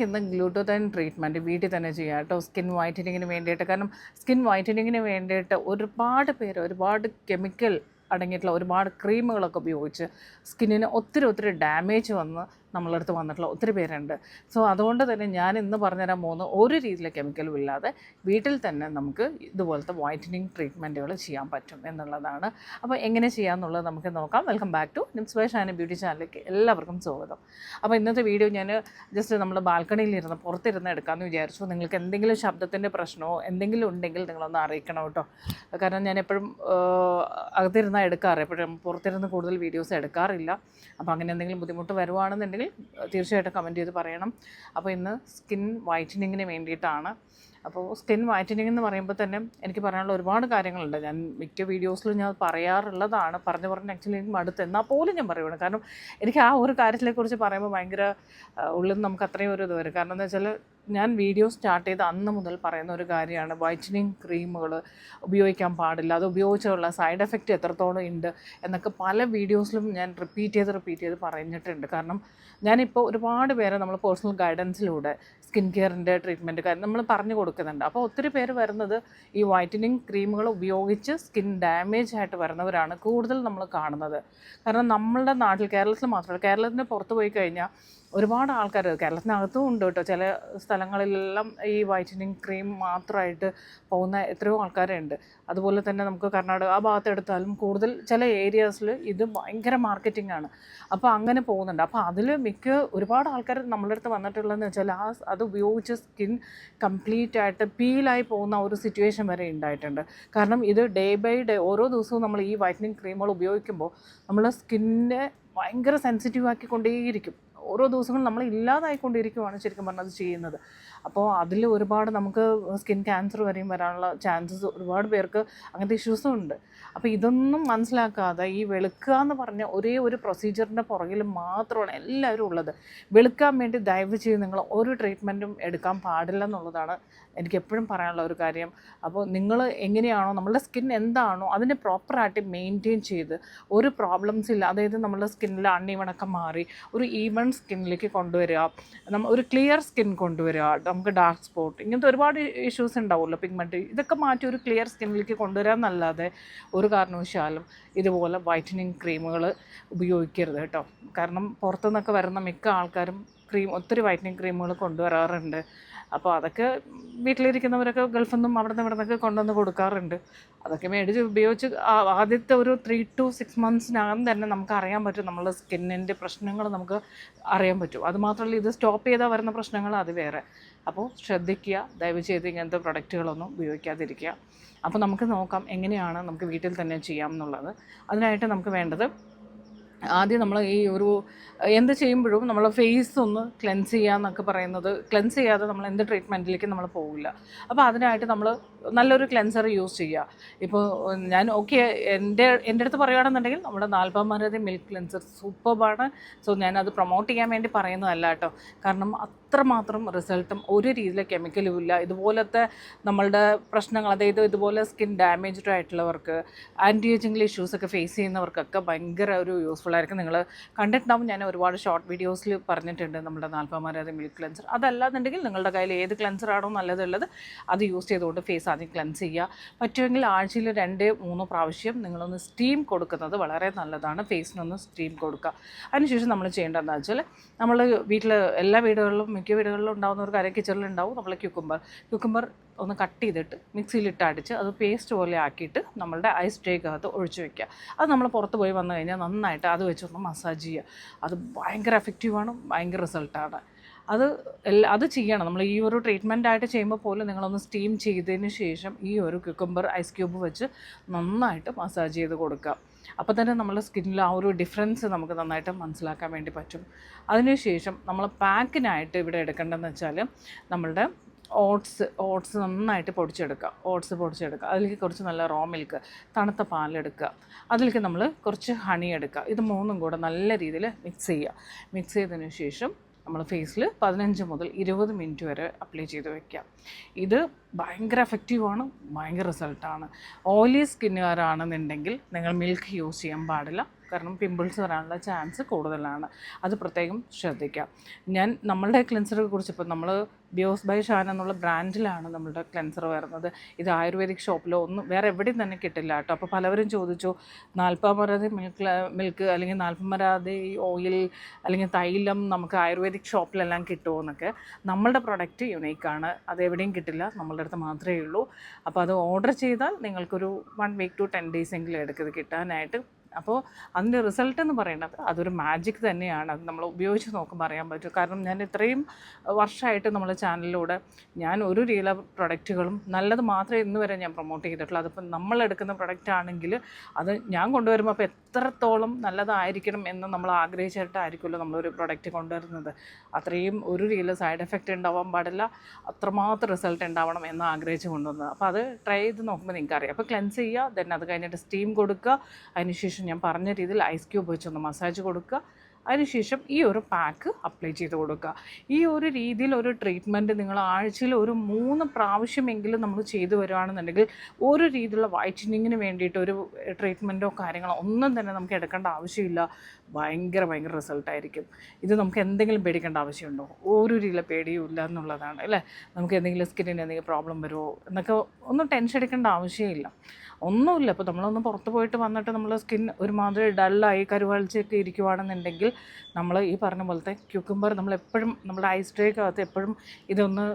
ഇന്ന് ഗ്ലൂട്ടോതൈൻ ട്രീറ്റ്മെൻറ്റ് വീട്ടിൽ തന്നെ ചെയ്യാം കേട്ടോ. സ്കിൻ വൈറ്റനിങ്ങിന് വേണ്ടിയിട്ട്. കാരണം സ്കിൻ വൈറ്റനിങ്ങിന് വേണ്ടിയിട്ട് ഒരുപാട് കെമിക്കൽ അടങ്ങിയിട്ടുള്ള ഒരുപാട് ക്രീമുകളൊക്കെ ഉപയോഗിച്ച് സ്കിന്നിന് ഒത്തിരി ഡാമേജ് വന്ന് നമ്മളടുത്ത് വന്നിട്ടുള്ള ഒത്തിരി പേരുണ്ട്. സോ അതുകൊണ്ട് തന്നെ ഞാൻ ഇന്ന് പറഞ്ഞുതരാൻ പോകുന്ന ഒരു രീതിയിലെ കെമിക്കലും ഇല്ലാതെ വീട്ടിൽ തന്നെ നമുക്ക് ഇതുപോലത്തെ വൈറ്റനിങ് ട്രീറ്റ്മെൻറ്റുകൾ ചെയ്യാൻ പറ്റും എന്നുള്ളതാണ്. അപ്പോൾ എങ്ങനെ ചെയ്യാമെന്നുള്ളത് നമുക്ക് നോക്കാം. Welcome back to Nims by Shani beauty ചാനലിലേക്ക് എല്ലാവർക്കും സ്വാഗതം. അപ്പോൾ ഇന്നത്തെ വീഡിയോ ഞാൻ ജസ്റ്റ് നമ്മൾ ബാൽക്കണിയിലിരുന്ന് പുറത്തിരുന്ന് എടുക്കാമെന്ന് വിചാരിച്ചു. നിങ്ങൾക്ക് എന്തെങ്കിലും ശബ്ദത്തിൻ്റെ പ്രശ്നമോ എന്തെങ്കിലും ഉണ്ടെങ്കിൽ നിങ്ങളൊന്ന് അറിയിക്കണം കേട്ടോ. കാരണം ഞാൻ എപ്പോഴും അകത്തിരുന്ന് എടുക്കാറ്, എപ്പോഴും പുറത്തിരുന്ന് കൂടുതൽ വീഡിയോസ് എടുക്കാറില്ല. അപ്പോൾ അങ്ങനെ എന്തെങ്കിലും ബുദ്ധിമുട്ട് വരുവാണെന്നുണ്ടെങ്കിൽ തീർച്ചയായിട്ടും കമൻറ്റ് ചെയ്ത് പറയണം. അപ്പോൾ ഇന്ന് സ്കിൻ വൈറ്റനിങ്ങിന് വേണ്ടിയിട്ടാണ്. അപ്പോൾ സ്കിൻ വൈറ്റനിങ് എന്ന് പറയുമ്പോൾ തന്നെ എനിക്ക് പറയാനുള്ള ഒരുപാട് കാര്യങ്ങളുണ്ട്. ഞാൻ മിക്ക വീഡിയോസിലും ഞാൻ പറയാറുള്ളതാണ്. പറഞ്ഞ് ആക്ച്വലി എനിക്ക് മടുത്ത്, എന്നാൽ പോലും ഞാൻ പറയുകയാണ്. കാരണം എനിക്ക് ആ ഒരു കാര്യത്തെക്കുറിച്ച് പറയുമ്പോൾ ഭയങ്കര ഉള്ളിൽ നമുക്ക് അത്രയും ഒരു ഇത് വരും. കാരണം എന്താ വെച്ചാൽ ഞാൻ വീഡിയോ സ്റ്റാർട്ട് ചെയ്ത അന്ന് മുതൽ പറയുന്ന ഒരു കാര്യമാണ്, വൈറ്റനിങ് ക്രീമുകൾ ഉപയോഗിക്കാൻ പാടില്ല, അത് ഉപയോഗിച്ചുള്ള സൈഡ് എഫക്റ്റ് എത്രത്തോളം ഉണ്ട് എന്നൊക്കെ പല വീഡിയോസിലും ഞാൻ റിപ്പീറ്റ് ചെയ്ത് പറഞ്ഞിട്ടുണ്ട്. കാരണം ഞാനിപ്പോൾ ഒരുപാട് പേരെ നമ്മൾ പേഴ്സണൽ ഗൈഡൻസിലൂടെ സ്കിൻ കെയറിൻ്റെ ട്രീറ്റ്മെൻറ്റ് കാര്യം നമ്മൾ പറഞ്ഞു കൊടുക്കുന്നുണ്ട്. അപ്പോൾ ഒത്തിരി പേര് വരുന്നത് ഈ വൈറ്റനിങ് ക്രീമുകൾ ഉപയോഗിച്ച് സ്കിൻ ഡാമേജ് ആയിട്ട് വരുന്നവരാണ് കൂടുതൽ നമ്മൾ കാണുന്നത്. കാരണം നമ്മളുടെ നാട്ടിൽ, കേരളത്തിൽ മാത്രമല്ല, കേരളത്തിന് പുറത്ത് പോയി കഴിഞ്ഞാൽ ഒരുപാട് ആൾക്കാർ, കേരളത്തിനകത്തും ഉണ്ട് കേട്ടോ, ചില സ്ഥലങ്ങളിലെല്ലാം ഈ വൈറ്റനിങ് ക്രീം മാത്രമായിട്ട് പോകുന്ന എത്രയോ ആൾക്കാരുണ്ട്. അതുപോലെ തന്നെ നമുക്ക് കർണാടക ആ ഭാഗത്തെടുത്താലും കൂടുതൽ ചില ഏരിയാസിൽ ഇത് ഭയങ്കര മാർക്കറ്റിംഗ് ആണ്. അപ്പോൾ അങ്ങനെ പോകുന്നുണ്ട്. അപ്പോൾ അതിൽ ഒരുപാട് ആൾക്കാർ നമ്മളുടെ അടുത്ത് വന്നിട്ടുള്ളതെന്ന് വെച്ചാൽ അത് ഉപയോഗിച്ച് സ്കിൻ കംപ്ലീറ്റ് ആയിട്ട് പീലായി പോകുന്ന ഒരു സിറ്റുവേഷൻ വരെ ഉണ്ടായിട്ടുണ്ട്. കാരണം ഇത് ഡേ ബൈ ഡേ ഓരോ ദിവസവും നമ്മൾ ഈ വൈറ്റനിങ് ക്രീമുകൾ ഉപയോഗിക്കുമ്പോൾ നമ്മളെ സ്കിന്നിനെ ഭയങ്കര സെൻസിറ്റീവ് ആക്കിക്കൊണ്ടേയിരിക്കും. ഓരോ ദിവസങ്ങളും നമ്മൾ ഇല്ലാതായിക്കൊണ്ടിരിക്കുകയാണ് ശരിക്കും പറഞ്ഞാൽ അത് ചെയ്യുന്നത്. അപ്പോൾ അതിൽ ഒരുപാട് നമുക്ക് സ്കിൻ ക്യാൻസർ വരെയും വരാനുള്ള ചാൻസസ് ഒരുപാട് പേർക്ക് അങ്ങനത്തെ ഇഷ്യൂസും ഉണ്ട്. അപ്പോൾ ഇതൊന്നും മനസ്സിലാക്കാതെ ഈ വെളുക്കുക എന്ന് പറഞ്ഞ ഒരേ ഒരു പ്രൊസീജിയറിൻ്റെ പുറകിൽ മാത്രമാണ് എല്ലാവരും ഉള്ളത്. വെളുക്കാൻ വേണ്ടി ദയവ് ചെയ്ത് നിങ്ങൾ ഒരു ട്രീറ്റ്മെൻറ്റും എടുക്കാൻ പാടില്ല എന്നുള്ളതാണ് എനിക്ക് എപ്പോഴും പറയാനുള്ള ഒരു കാര്യം. അപ്പോൾ നിങ്ങൾ എങ്ങനെയാണോ നമ്മളുടെ സ്കിൻ എന്താണോ അതിനെ പ്രോപ്പറായിട്ട് മെയിൻറ്റെയിൻ ചെയ്ത് ഒരു പ്രോബ്ലംസ് ഇല്ല, അതായത് നമ്മളുടെ സ്കിന്നിൽ അണ്ണീവണക്കം മാറി ഒരു ഈവൺ സ്കിന്നിലേക്ക് കൊണ്ടുവരിക, ഒരു ക്ലിയർ സ്കിൻ കൊണ്ടുവരിക, നമുക്ക് ഡാർക്ക് സ്പോട്ട് ഇങ്ങനത്തെ ഒരുപാട് ഇഷ്യൂസ് ഉണ്ടാവുമല്ലോ, പിഗ്മെൻറ്റ്, ഇതൊക്കെ മാറ്റി ഒരു ക്ലിയർ സ്കിന്നിലേക്ക് കൊണ്ടുവരാൻ എന്നല്ലാതെ ഒരു കാരണവശാലും ഇതുപോലെ വൈറ്റനിങ് ക്രീമുകൾ ഉപയോഗിക്കരുത് കേട്ടോ. കാരണം പുറത്തുനിന്നൊക്കെ വരുന്ന മിക്ക ആൾക്കാരും ഒത്തിരി വൈറ്റനിങ് ക്രീമുകൾ കൊണ്ടുവരാറുണ്ട്. അപ്പോൾ അതൊക്കെ വീട്ടിലിരിക്കുന്നവരൊക്കെ ഗൾഫിൽ നിന്നും അവിടെ നിന്നൊക്കെ കൊണ്ടുവന്ന് കൊടുക്കാറുണ്ട്. അതൊക്കെ മേടിച്ച് ഉപയോഗിച്ച് ആദ്യത്തെ ഒരു 3 to 6 monthsനകം തന്നെ നമുക്ക് അറിയാൻ പറ്റും, നമ്മളുടെ സ്കിന്നിൻ്റെ പ്രശ്നങ്ങൾ നമുക്ക് അറിയാൻ പറ്റും. അതുമാത്രമല്ല, ഇത് സ്റ്റോപ്പ് ചെയ്താൽ വരുന്ന പ്രശ്നങ്ങൾ അത് വേറെ. അപ്പോൾ ശ്രദ്ധിക്കുക, ദയവ് ചെയ്ത് ഇങ്ങനത്തെ പ്രൊഡക്റ്റുകളൊന്നും ഉപയോഗിക്കാതിരിക്കുക. അപ്പോൾ നമുക്ക് നോക്കാം എങ്ങനെയാണ് നമുക്ക് വീട്ടിൽ തന്നെ ചെയ്യാം എന്നുള്ളത്. അതിനായിട്ട് നമുക്ക് വേണ്ടത്, ആദ്യം നമ്മൾ ഈ ഒരു എന്ത് ചെയ്യുമ്പോഴും നമ്മൾ ഫേസ് ഒന്ന് ക്ലെൻസ് ചെയ്യുക എന്നൊക്കെ പറയുന്നത്, ക്ലെൻസ് ചെയ്യാതെ നമ്മൾ എന്ത് ട്രീറ്റ്മെൻറ്റിലേക്ക് നമ്മൾ പോകില്ല. അപ്പോൾ അതിനായിട്ട് നമ്മൾ നല്ലൊരു ക്ലെൻസർ യൂസ് ചെയ്യുക. ഇപ്പോൾ ഞാൻ എൻ്റെ അടുത്ത് പറയുകയാണെന്നുണ്ടെങ്കിൽ നമ്മുടെ നാൽപ്പാമരാതി മിൽക്ക് ക്ലെൻസർ സൂപ്പർബാണ്. സോ ഞാനത് പ്രൊമോട്ട് ചെയ്യാൻ വേണ്ടി പറയുന്നതല്ല കേട്ടോ. കാരണം അത്രമാത്രം റിസൾട്ടും ഒരു രീതിയിലെ കെമിക്കലും ഇല്ല. ഇതുപോലത്തെ നമ്മളുടെ പ്രശ്നങ്ങൾ, അതായത് ഇതുപോലെ സ്കിൻ ഡാമേജ്ഡ് ആയിട്ടുള്ളവർക്ക്, ആൻറ്റി ഏജിങ് ഇഷ്യൂസൊക്കെ ഫേസ് ചെയ്യുന്നവർക്കൊക്കെ ഭയങ്കര ഒരു യൂസ്ഫുൾ ആയിരിക്കും. നിങ്ങൾ കണ്ടിട്ടുണ്ടാവും, ഞാൻ ഒരുപാട് ഷോർട്ട് വീഡിയോസിൽ പറഞ്ഞിട്ടുണ്ട് നമ്മുടെ നാൽപ്പാമരാതി മിൽക്ക് ക്ലെൻസർ. അതല്ലാന്നുണ്ടെങ്കിൽ നിങ്ങളുടെ കയ്യിൽ ഏത് ക്ലെൻസറാണോ നല്ലതുള്ളത് അത് യൂസ് ചെയ്തുകൊണ്ട് ഫേസ് ആദ്യം ക്ലെൻസ് ചെയ്യുക. പറ്റുമെങ്കിൽ ആഴ്ചയിൽ 2-3 പ്രാവശ്യം നിങ്ങളൊന്ന് സ്റ്റീം കൊടുക്കുന്നത് വളരെ നല്ലതാണ്. ഫേസിനൊന്ന് സ്റ്റീം കൊടുക്കുക. അതിനുശേഷം നമ്മൾ ചെയ്യേണ്ടതെന്ന് വെച്ചാൽ, നമ്മൾ എല്ലാ വീടുകളിലും മിക്ക വീടുകളിലും ഉണ്ടാകുന്ന ഒരു കാര്യം, കിച്ചണിലുണ്ടാവും, നമ്മൾ ക്യൂക്കുംബർ ഒന്ന് കട്ട് ചെയ്തിട്ട് മിക്സിയിലിട്ട് അടിച്ച് അത് പേസ്റ്റ് പോലെ ആക്കിയിട്ട് നമ്മളുടെ ഐസ് ട്രേക്കകത്ത് ഒഴിച്ച് വയ്ക്കുക. അത് നമ്മൾ പുറത്ത് പോയി വന്നു കഴിഞ്ഞാൽ നന്നായിട്ട് അത് വെച്ചൊന്ന് മസാജ് ചെയ്യുക. അത് ഭയങ്കര എഫക്റ്റീവാണ്, ഭയങ്കര റിസൾട്ടാണ്. അത് ചെയ്യണം. നമ്മൾ ഈ ഒരു ട്രീറ്റ്മെൻറ്റായിട്ട് ചെയ്യുമ്പോൾ പോലും നിങ്ങളൊന്ന് സ്റ്റീം ചെയ്തതിന് ശേഷം ഈ ഒരു ക്യൂക്കംബർ ഐസ് ക്യൂബ് വെച്ച് നന്നായിട്ട് മസാജ് ചെയ്ത് കൊടുക്കുക. അപ്പോൾ തന്നെ നമ്മുടെ സ്കിന്നിൽ ആ ഒരു ഡിഫറൻസ് നമുക്ക് നന്നായിട്ട് മനസ്സിലാക്കാൻ വേണ്ടി പറ്റും. അതിനുശേഷം നമ്മൾ പാക്കിനായിട്ട് ഇവിടെ എടുക്കേണ്ടതെന്ന് വെച്ചാൽ, നമ്മളുടെ ഓട്സ് നന്നായിട്ട് പൊടിച്ചെടുക്കുക. അതിലേക്ക് കുറച്ച് നല്ല റോ മിൽക്ക്, തണുത്ത പാലെടുക്കുക. അതിലേക്ക് നമ്മൾ കുറച്ച് ഹണി എടുക്കുക. ഇത് മൂന്നും കൂടെ നല്ല രീതിയിൽ മിക്സ് ചെയ്തതിന് ശേഷം നമ്മൾ ഫേസിൽ 15 മുതൽ 20 മിനിറ്റ് വരെ അപ്ലൈ ചെയ്ത് വയ്ക്കുക. ഇത് ഭയങ്കര എഫക്റ്റീവാണ്, ഭയങ്കര റിസൾട്ടാണ്. ഓയിലി സ്കിന്നുകാരാണെന്നുണ്ടെങ്കിൽ നിങ്ങൾ മിൽക്ക് യൂസ് ചെയ്യാൻ പാടില്ല. കാരണം പിമ്പിൾസ് വരാനുള്ള ചാൻസ് കൂടുതലാണ്. അത് പ്രത്യേകം ശ്രദ്ധിക്കാം. നമ്മളുടെ ക്ലെൻസറെ കുറിച്ച് ഇപ്പോൾ നമ്മൾ ബിയോസ് ബൈ ഷാൻ എന്നുള്ള ബ്രാൻഡിലാണ് നമ്മളുടെ ക്ലെൻസർ വരുന്നത്. ഇത് ആയുർവേദിക് ഷോപ്പിലോ ഒന്നും വേറെ എവിടെയും തന്നെ കിട്ടില്ല കേട്ടോ. അപ്പോൾ പലവരും ചോദിച്ചു നാൽപ്പമരാതി മിൽക്ക് അല്ലെങ്കിൽ നാൽപ്പമരാതി ഓയിൽ അല്ലെങ്കിൽ തൈലം നമുക്ക് ആയുർവേദിക് ഷോപ്പിലെല്ലാം കിട്ടുമോ എന്നൊക്കെ. നമ്മളുടെ പ്രൊഡക്റ്റ് യുണീക്കാണ്, അത് എവിടെയും കിട്ടില്ല, നമ്മളുടെ അടുത്ത് മാത്രമേ ഉള്ളൂ. അപ്പോൾ അത് ഓർഡർ ചെയ്താൽ നിങ്ങൾക്കൊരു 1 week to 10 days എങ്കിലും എടുക്കുന്നത് കിട്ടാനായിട്ട്. അപ്പോൾ അതിൻ്റെ റിസൾട്ട് എന്ന് പറയുന്നത് അതൊരു മാജിക് തന്നെയാണ്. അത് നമ്മൾ ഉപയോഗിച്ച് നോക്കുമ്പോൾ അറിയാൻ പറ്റും. കാരണം ഞാൻ ഇത്രയും വർഷമായിട്ട് നമ്മുടെ ചാനലിലൂടെ ഞാൻ ഒരു രീതിയിലെ പ്രൊഡക്റ്റുകളും നല്ലത് മാത്രമേ ഇന്ന് വരെ ഞാൻ പ്രൊമോട്ട് ചെയ്തിട്ടുള്ളൂ. അതിപ്പോൾ നമ്മളെടുക്കുന്ന പ്രൊഡക്റ്റ് ആണെങ്കിൽ അത് ഞാൻ കൊണ്ടുവരുമ്പോൾ അപ്പോൾ എത്രത്തോളം നല്ലതായിരിക്കണം എന്ന് നമ്മൾ ആഗ്രഹിച്ചിട്ടായിരിക്കുമല്ലോ നമ്മളൊരു പ്രൊഡക്റ്റ് കൊണ്ടുവരുന്നത്. അത്രയും ഒരു രീതിയിൽ സൈഡ് എഫക്റ്റ് ഉണ്ടാവാൻ പാടില്ല, അത്രമാത്രം റിസൾട്ട് ഉണ്ടാവണം എന്ന് ആഗ്രഹിച്ച് കൊണ്ടുവന്നത്. അപ്പോൾ അത് ട്രൈ ചെയ്ത് നോക്കുമ്പോൾ നിങ്ങൾക്കറിയാം. അപ്പോൾ ക്ലെൻസ് ചെയ്യുക, ദെൻ അത് കഴിഞ്ഞിട്ട് സ്റ്റീം കൊടുക്കുക, അതിനുശേഷം ഞാൻ പറഞ്ഞ രീതിയിൽ ഐസ് ക്യൂബ് വെച്ചൊന്ന് മസാജ് കൊടുക്കുക, അതിനുശേഷം ഈ ഒരു പാക്ക് അപ്ലൈ ചെയ്ത് കൊടുക്കുക. ഈ ഒരു രീതിയിൽ ഒരു ട്രീറ്റ്മെൻറ്റ് നിങ്ങൾ ആഴ്ചയിൽ ഒരു 3 പ്രാവശ്യമെങ്കിലും നമ്മൾ ചെയ്തു വരുവാണെന്നുണ്ടെങ്കിൽ ഒരു രീതിയിലുള്ള വൈറ്റനിങ്ങിന് വേണ്ടിയിട്ട് ഒരു ട്രീറ്റ്മെൻറ്റോ കാര്യങ്ങളോ ഒന്നും തന്നെ നമുക്ക് എടുക്കേണ്ട ആവശ്യമില്ല. ഭയങ്കര റിസൾട്ടായിരിക്കും. ഇത് നമുക്ക് എന്തെങ്കിലും പേടിക്കേണ്ട ആവശ്യമുണ്ടോ? ഒരു രീതിയിലെ പേടിയും ഇല്ല എന്നുള്ളതാണ് അല്ലേ. നമുക്ക് എന്തെങ്കിലും സ്കിന്നിന് എന്തെങ്കിലും പ്രോബ്ലം വരുമോ എന്നൊക്കെ ഒന്നും ടെൻഷൻ എടുക്കേണ്ട ആവശ്യമില്ല, ഒന്നുമില്ല. ഇപ്പോൾ നമ്മളൊന്ന് പുറത്ത് പോയിട്ട് വന്നിട്ട് നമ്മൾ സ്കിൻ ഒരുമാതിരി ഡള്ളായി കരുവാളിച്ചൊക്കെ ഇരിക്കുവാണെന്നുണ്ടെങ്കിൽ നമ്മൾ ഈ പറഞ്ഞ പോലത്തെ ക്യൂക്കമ്പർ നമ്മളെപ്പോഴും നമ്മുടെ ഐസ് ട്രേക്കകത്ത് എപ്പോഴും ഇതൊന്ന്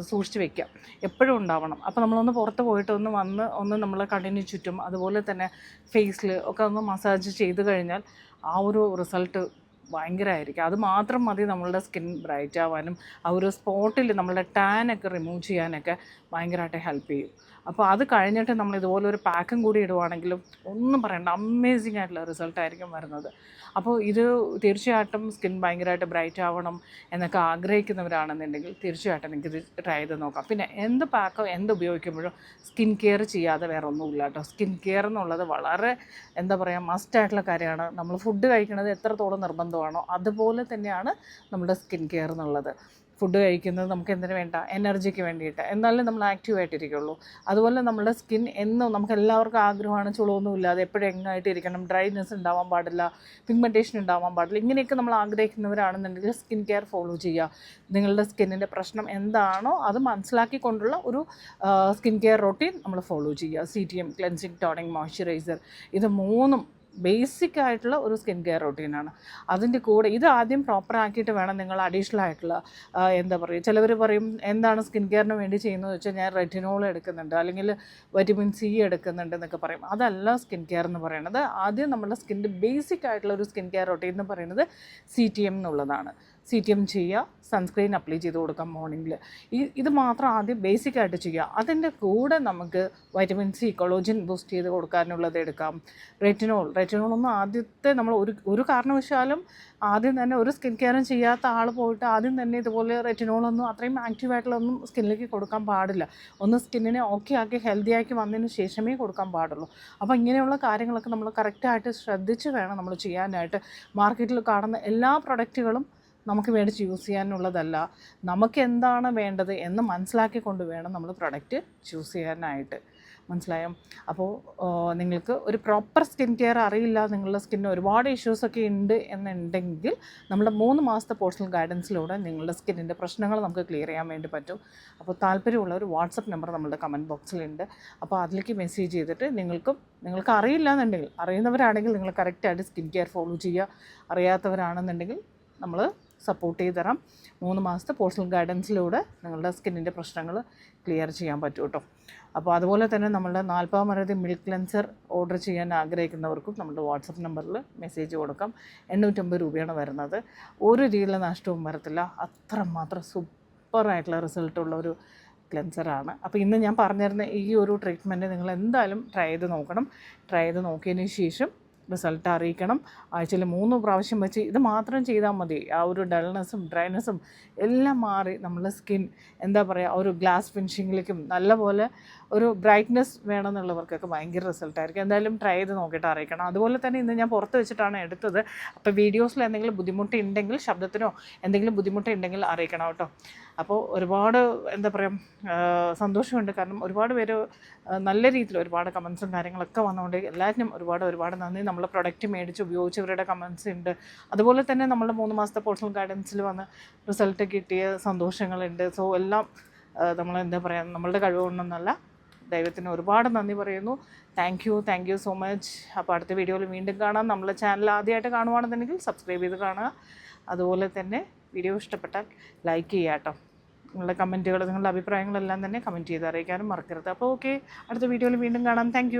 സൂക്ഷിച്ച് വെക്കാം, എപ്പോഴും ഉണ്ടാവണം. അപ്പോൾ നമ്മളൊന്ന് പുറത്ത് പോയിട്ട് ഒന്ന് നമ്മൾ കണ്ണിന് ചുറ്റും അതുപോലെ തന്നെ ഫേസിൽ ഒക്കെ ഒന്ന് മസാജ് ചെയ്ത് കഴിഞ്ഞാൽ ആ ഒരു റിസൾട്ട് ഭയങ്കരമായിരിക്കും. അത് മാത്രം മതി നമ്മളുടെ സ്കിൻ ബ്രൈറ്റ് ആവാനും ആ ഒരു സ്പോട്ടിൽ നമ്മളുടെ ടാനൊക്കെ റിമൂവ് ചെയ്യാനൊക്കെ ഭയങ്കരമായിട്ട് ഹെൽപ്പ് ചെയ്യും. അപ്പോൾ അത് കഴിഞ്ഞിട്ട് നമ്മൾ ഇതുപോലെ ഒരു പാക്കും കൂടി ഇടുവാണെങ്കിലും ഒന്നും പറയണ്ട, അമേസിങ് ആയിട്ടുള്ള റിസൾട്ടായിരിക്കും വരുന്നത്. അപ്പോൾ ഇത് തീർച്ചയായിട്ടും സ്കിൻ ഭയങ്കരമായിട്ട് ബ്രൈറ്റ് ആവണം എന്നൊക്കെ ആഗ്രഹിക്കുന്നവരാണെന്നുണ്ടെങ്കിൽ തീർച്ചയായിട്ടും നിങ്ങൾക്കിത് ട്രൈ ചെയ്ത് നോക്കാം. പിന്നെ എന്ത് പാക്കോ എന്ത് ഉപയോഗിക്കുമ്പോഴും സ്കിൻ കെയർ ചെയ്യാതെ വേറെ ഒന്നുമില്ല കേട്ടോ. സ്കിൻ കെയർ എന്നുള്ളത് വളരെ മസ്റ്റായിട്ടുള്ള കാര്യമാണ്. നമ്മൾ ഫുഡ് കഴിക്കുന്നത് എത്രത്തോളം നിർബന്ധമാണോ അതുപോലെ തന്നെയാണ് നമ്മുടെ സ്കിൻ കെയർ എന്നുള്ളത്. ഫുഡ് കഴിക്കുന്നത് നമുക്ക് എന്തിനു വേണ്ട, എനർജിക്ക് വേണ്ടിയിട്ട്, എന്നാലും നമ്മൾ ആക്റ്റീവായിട്ടിരിക്കുള്ളൂ. അതുപോലെ നമ്മുടെ സ്കിൻ എന്നും നമുക്ക് എല്ലാവർക്കും ആഗ്രഹമാണ് ചുളവൊന്നും ഇല്ലാതെ എപ്പോഴും എങ്ങായിട്ടിരിക്കണം, ഡ്രൈനെസ് ഉണ്ടാവാൻ പാടില്ല, പിഗ്മെൻറ്റേഷൻ ഉണ്ടാവാൻ പാടില്ല. ഇങ്ങനെയൊക്കെ നമ്മൾ ആഗ്രഹിക്കുന്നവരാണെന്നുണ്ടെങ്കിൽ സ്കിൻ കെയർ ഫോളോ ചെയ്യുക. നിങ്ങളുടെ സ്കിന്നിൻ്റെ പ്രശ്നം എന്താണോ അത് മനസ്സിലാക്കിക്കൊണ്ടുള്ള ഒരു സ്കിൻ കെയർ റൊട്ടീൻ നമ്മൾ ഫോളോ ചെയ്യുക. CTM, ക്ലെൻസിങ്, ടോണിങ്, മോയ്സ്ചറൈസർ, ഇത് 3 ബേസിക് ആയിട്ടുള്ള ഒരു സ്കിൻ കെയർ റൊട്ടീനാണ്. അതിൻ്റെ കൂടെ ഇത് ആദ്യം പ്രോപ്പർ ആക്കിയിട്ട് വേണം നിങ്ങൾ അഡീഷണൽ ആയിട്ടുള്ള ചിലവർ പറയും എന്താണ് സ്കിൻ കെയറിന് വേണ്ടി ചെയ്യുന്നത് വെച്ചാൽ ഞാൻ റെറ്റിനോൾ എടുക്കുന്നുണ്ട് അല്ലെങ്കിൽ വൈറ്റമിൻ C എടുക്കുന്നുണ്ട് എന്നൊക്കെ പറയും. അതല്ല സ്കിൻ കെയർ എന്ന് പറയുന്നത്. ആദ്യം നമ്മുടെ സ്കിൻ്റെ ബേസിക് ആയിട്ടുള്ള ഒരു സ്കിൻ കെയർ റൊട്ടീൻ എന്ന് പറയുന്നത് CTM എന്നുള്ളതാണ്. CTM ചെയ്യുക, സൺസ്ക്രീൻ അപ്ലൈ ചെയ്ത് കൊടുക്കാം മോർണിംഗിൽ. ഇത് മാത്രം ആദ്യം ബേസിക്കായിട്ട് ചെയ്യുക. അതിൻ്റെ കൂടെ നമുക്ക് വൈറ്റമിൻ C, കൊളോജൻ ബൂസ്റ്റ് ചെയ്ത് കൊടുക്കാനുള്ളത് എടുക്കാം. റെറ്റിനോളൊന്നും ആദ്യത്തെ നമ്മൾ ഒരു കാരണവശാലും ആദ്യം തന്നെ ഒരു സ്കിൻ കെയറും ചെയ്യാത്ത ആൾ പോയിട്ട് ആദ്യം തന്നെ ഇതുപോലെ റെറ്റിനോളൊന്നും അത്രയും ആക്റ്റീവായിട്ടുള്ളൊന്നും സ്കിന്നിലേക്ക് കൊടുക്കാൻ പാടില്ല. ഒന്ന് സ്കിന്നിനെ ഓക്കെ ആക്കി ഹെൽത്തി ആക്കി വന്നതിന് ശേഷമേ കൊടുക്കാൻ പാടുള്ളൂ. അപ്പോൾ ഇങ്ങനെയുള്ള കാര്യങ്ങളൊക്കെ നമ്മൾ കറക്റ്റായിട്ട് ശ്രദ്ധിച്ച് വേണം നമ്മൾ ചെയ്യാനായിട്ട്. മാർക്കറ്റിൽ കാണുന്ന എല്ലാ പ്രൊഡക്റ്റുകളും നമുക്ക് മേടിച്ച് യൂസ് ചെയ്യാനുള്ളതല്ല. നമുക്ക് എന്താണ് വേണ്ടത് എന്ന് മനസ്സിലാക്കിക്കൊണ്ട് വേണം നമ്മൾ പ്രൊഡക്റ്റ് ചൂസ് ചെയ്യാനായിട്ട്. മനസ്സിലായോ? അപ്പോൾ നിങ്ങൾക്ക് ഒരു പ്രോപ്പർ സ്കിൻ കെയർ അറിയില്ല, നിങ്ങളുടെ സ്കിന്നിന് ഒരുപാട് ഇഷ്യൂസൊക്കെ ഉണ്ട് എന്നുണ്ടെങ്കിൽ നമ്മുടെ 3 മാസത്തെ പേഴ്സണൽ ഗൈഡൻസിലൂടെ നിങ്ങളുടെ സ്കിന്നിൻ്റെ പ്രശ്നങ്ങൾ നമുക്ക് ക്ലിയർ ചെയ്യാൻ വേണ്ടി പറ്റും. അപ്പോൾ താല്പര്യമുള്ള ഒരു വാട്സപ്പ് നമ്പർ നമ്മുടെ കമൻറ്റ് ബോക്സിലുണ്ട്. അപ്പോൾ അതിലേക്ക് മെസ്സേജ് ചെയ്തിട്ട് നിങ്ങൾക്ക് അറിയില്ല എന്നുണ്ടെങ്കിൽ, അറിയുന്നവരാണെങ്കിൽ നിങ്ങൾ കറക്റ്റായിട്ട് സ്കിൻ കെയർ ഫോളോ ചെയ്യുക. അറിയാത്തവരാണെന്നുണ്ടെങ്കിൽ നമ്മൾ സപ്പോർട്ട് ചെയ്ത് തരാം. 3 മാസത്തെ പേഴ്സണൽ ഗൈഡൻസിലൂടെ നിങ്ങളുടെ സ്കിന്നിൻ്റെ പ്രശ്നങ്ങൾ ക്ലിയർ ചെയ്യാൻ പറ്റും കേട്ടോ. അപ്പോൾ അതുപോലെ തന്നെ നമ്മളുടെ 40 മിൽക്ക് ക്ലെൻസർ ഓർഡർ ചെയ്യാൻ ആഗ്രഹിക്കുന്നവർക്കും നമ്മുടെ വാട്സപ്പ് നമ്പറിൽ മെസ്സേജ് കൊടുക്കാം. 850 രൂപയാണ് വരുന്നത്. ഒരു രീതിയിലുള്ള നഷ്ടവും വരത്തില്ല. അത്രമാത്രം സൂപ്പറായിട്ടുള്ള റിസൾട്ടുള്ള ഒരു ക്ലെൻസറാണ്. അപ്പോൾ ഇന്ന് ഞാൻ പറഞ്ഞിരുന്ന ഈ ഒരു ട്രീറ്റ്മെൻറ്റ് നിങ്ങൾ എന്തായാലും ട്രൈ ചെയ്ത് നോക്കണം. ട്രൈ ചെയ്ത് നോക്കിയതിന് ശേഷം റിസൾട്ട് അറിയിക്കണം. ആഴ്ചയിൽ 3 പ്രാവശ്യം വെച്ച് ഇത് മാത്രം ചെയ്താൽ മതി. ആ ഒരു ഡൾനെസ്സും ഡ്രൈനെസ്സും എല്ലാം മാറി നമ്മുടെ സ്കിൻ ഒരു ഗ്ലാസ് ഫിനിഷിങ്ങിലേക്കും നല്ലപോലെ ഒരു ബ്രൈറ്റ്നെസ് വേണമെന്നുള്ളവർക്കൊക്കെ ഭയങ്കര റിസൾട്ടായിരിക്കും. എന്തായാലും ട്രൈ ചെയ്ത് നോക്കിയിട്ട് അറിയിക്കണം. അതുപോലെ തന്നെ ഇന്ന് ഞാൻ പുറത്ത് വെച്ചിട്ടാണ് എടുത്തത്. അപ്പോൾ വീഡിയോസിൽ എന്തെങ്കിലും ബുദ്ധിമുട്ടുണ്ടെങ്കിൽ, ശബ്ദത്തിനോ എന്തെങ്കിലും ബുദ്ധിമുട്ടുണ്ടെങ്കിൽ അറിയിക്കണം കേട്ടോ. അപ്പോൾ ഒരുപാട് സന്തോഷമുണ്ട്. കാരണം ഒരുപാട് പേര് നല്ല രീതിയിൽ ഒരുപാട് കമൻസും കാര്യങ്ങളൊക്കെ വന്നുകൊണ്ട് എല്ലാറ്റിനും ഒരുപാട് നന്ദി. നമ്മളെ പ്രൊഡക്റ്റ് മേടിച്ച് ഉപയോഗിച്ചവരുടെ കമൻസ് ഉണ്ട്. അതുപോലെ തന്നെ നമ്മളുടെ 3 മാസത്തെ പേഴ്സണൽ ഗൈഡൻസിൽ വന്ന് റിസൾട്ട് കിട്ടിയ സന്തോഷങ്ങളുണ്ട്. സോ എല്ലാം നമ്മളെന്താ പറയുക, നമ്മളുടെ കഴിവുകൊണ്ടൊന്നല്ല, ദൈവത്തിന് ഒരുപാട് നന്ദി പറയുന്നു. Thank you so much. അപ്പോൾ അടുത്ത വീഡിയോയിൽ വീണ്ടും കാണാം. നമ്മളെ ചാനൽ ആദ്യമായിട്ട് കാണുവാണെന്നുണ്ടെങ്കിൽ സബ്സ്ക്രൈബ് ചെയ്ത് കാണുക. അതുപോലെ തന്നെ വീഡിയോ ഇഷ്ടപ്പെട്ടാൽ ലൈക്ക് ചെയ്യുക കേട്ടോ. നിങ്ങളുടെ കമൻറ്റുകൾ, നിങ്ങളുടെ അഭിപ്രായങ്ങളെല്ലാം തന്നെ കമൻറ്റ് ചെയ്ത് അറിയിക്കാനും മറക്കരുത്. അപ്പോൾ ഓക്കെ, അടുത്ത വീഡിയോയിൽ വീണ്ടും കാണാം. താങ്ക്